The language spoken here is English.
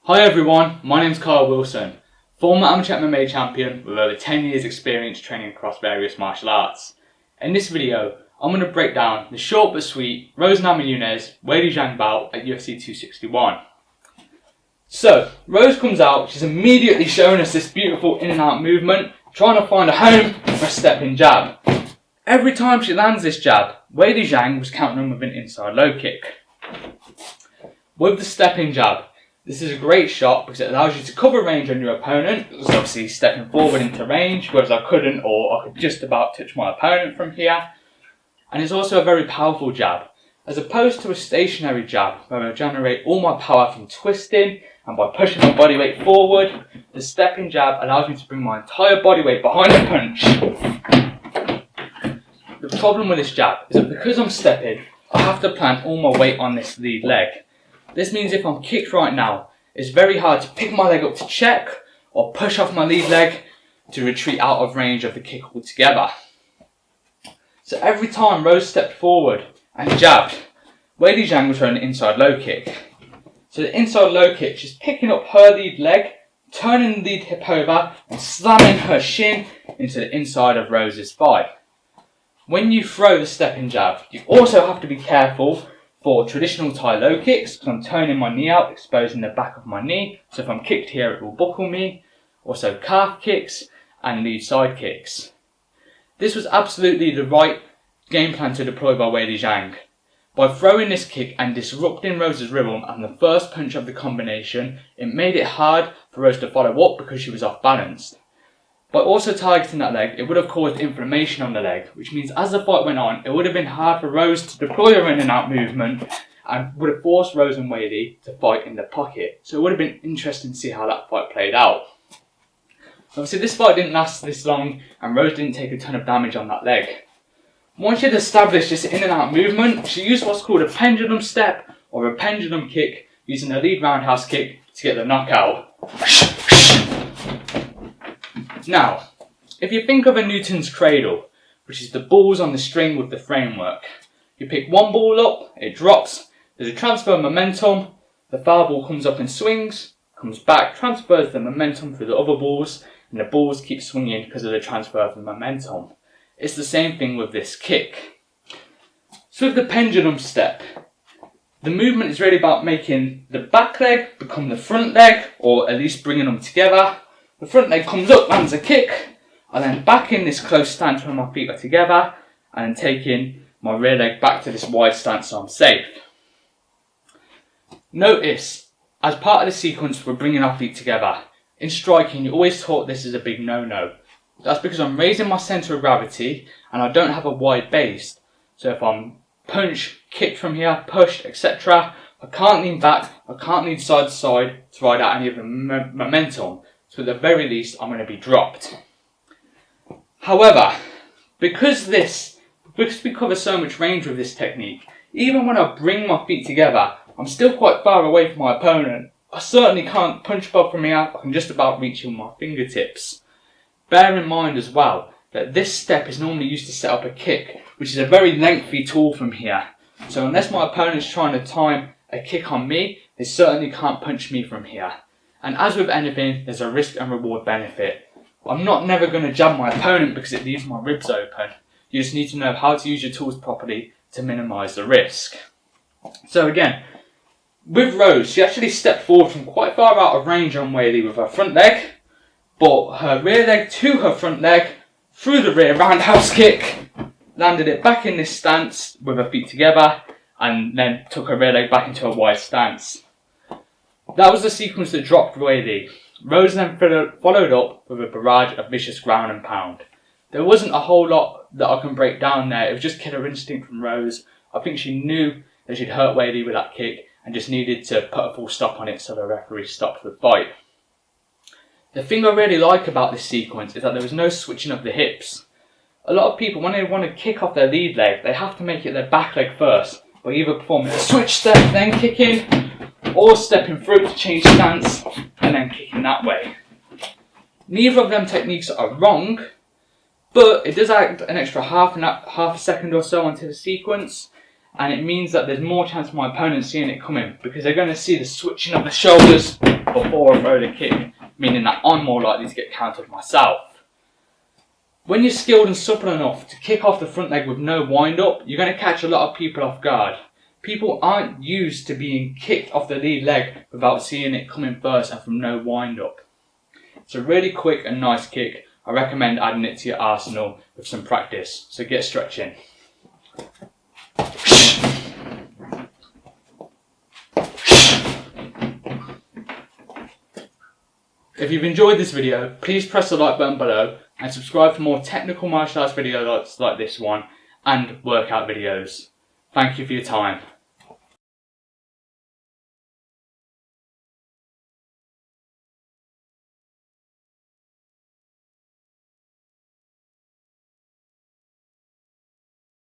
Hi everyone, my name's Kyle Wilson, former amateur MMA champion with over 10 years experience training across various martial arts. In this video, I'm going to break down the short but sweet Namajunas Weili Zhang bout at UFC 261. So, Rose comes out, she's immediately showing us this beautiful in and out movement, trying to find a home for a stepping jab. Every time she lands this jab, Weili Zhang was countering with an inside low kick. With the stepping jab, this is a great shot because it allows you to cover range on your opponent. It's obviously stepping forward into range, whereas I couldn't, or I could just about touch my opponent from here. And it's also a very powerful jab, as opposed to a stationary jab where I generate all my power from twisting and by pushing my body weight forward. The stepping jab allows me to bring my entire body weight behind the punch. The problem with this jab is that because I'm stepping, I have to plant all my weight on this lead leg. This means if I'm kicked right now, it's very hard to pick my leg up to check or push off my lead leg to retreat out of range of the kick altogether. So every time Rose stepped forward and jabbed, Weili Zhang was throwing an inside low kick. So the inside low kick, she's picking up her lead leg, turning the lead hip over and slamming her shin into the inside of Rose's thigh. When you throw the stepping jab, you also have to be careful for traditional Thai low kicks, because I'm turning my knee out, exposing the back of my knee. So if I'm kicked here, it will buckle me. Also calf kicks and lead side kicks. This was absolutely the right game plan to deploy by Weili Zhang. By throwing this kick and disrupting Rose's rhythm and the first punch of the combination, it made it hard for Rose to follow up because she was off balanced. By also targeting that leg, it would have caused inflammation on the leg, which means as the fight went on, it would have been hard for Rose to deploy her in and out movement and would have forced Rose and Weili to fight in the pocket. So it would have been interesting to see how that fight played out. Obviously this fight didn't last this long and Rose didn't take a ton of damage on that leg. Once she had established this in and out movement, she used what's called a pendulum step or a pendulum kick, using a lead roundhouse kick to get the knockout. Now, if you think of a Newton's cradle, which is the balls on the string with the framework, you pick one ball up, it drops, there's a transfer of momentum, the foul ball comes up and swings, comes back, transfers the momentum through the other balls, and the balls keep swinging because of the transfer of the momentum. It's the same thing with this kick. So with the pendulum step, the movement is really about making the back leg become the front leg, or at least bringing them together. The front leg comes up, lands a kick, and then back in this close stance when my feet are together, and then taking my rear leg back to this wide stance so I'm safe. Notice, as part of the sequence, we're bringing our feet together. In striking, you're always taught this is a big no-no. That's because I'm raising my centre of gravity, and I don't have a wide base. So if I'm punched, kicked from here, pushed, etc., I can't lean back, I can't lean side to side to ride out any of the momentum. So at the very least, I'm going to be dropped. However, because we cover so much range with this technique, even when I bring my feet together, I'm still quite far away from my opponent. I certainly can't punch above from here, I can just about reach with my fingertips. Bear in mind as well, that this step is normally used to set up a kick, which is a very lengthy tool from here. So unless my opponent's trying to time a kick on me, they certainly can't punch me from here. And as with anything, there's a risk and reward benefit. I'm not never going to jab my opponent because it leaves my ribs open. You just need to know how to use your tools properly to minimise the risk. So again, with Rose, she actually stepped forward from quite far out of range on Weili with her front leg, but her rear leg to her front leg, through the rear roundhouse kick, landed it back in this stance with her feet together, and then took her rear leg back into a wide stance. That was the sequence that dropped Weili. Rose then followed up with a barrage of vicious ground and pound. There wasn't a whole lot that I can break down there, it was just killer instinct from Rose. I think she knew that she'd hurt Weili with that kick and just needed to put a full stop on it so the referee stopped the fight. The thing I really like about this sequence is that there was no switching of the hips. A lot of people, when they want to kick off their lead leg, they have to make it their back leg first, by either performing a switch step, then kicking, or stepping through to change stance and then kicking that way. Neither of them techniques are wrong, but it does add an extra half a second or so onto the sequence, and it means that there's more chance of my opponent seeing it coming because they're going to see the switching of the shoulders before I throw the kick, meaning that I'm more likely to get countered myself. When you're skilled and supple enough to kick off the front leg with no wind up, you're going to catch a lot of people off guard. People aren't used to being kicked off the lead leg without seeing it coming first and from no wind up. It's a really quick and nice kick. I recommend adding it to your arsenal with some practice, so get stretching. If you've enjoyed this video, please press the like button below and subscribe for more technical martial arts videos like this one and workout videos. Thank you for your time.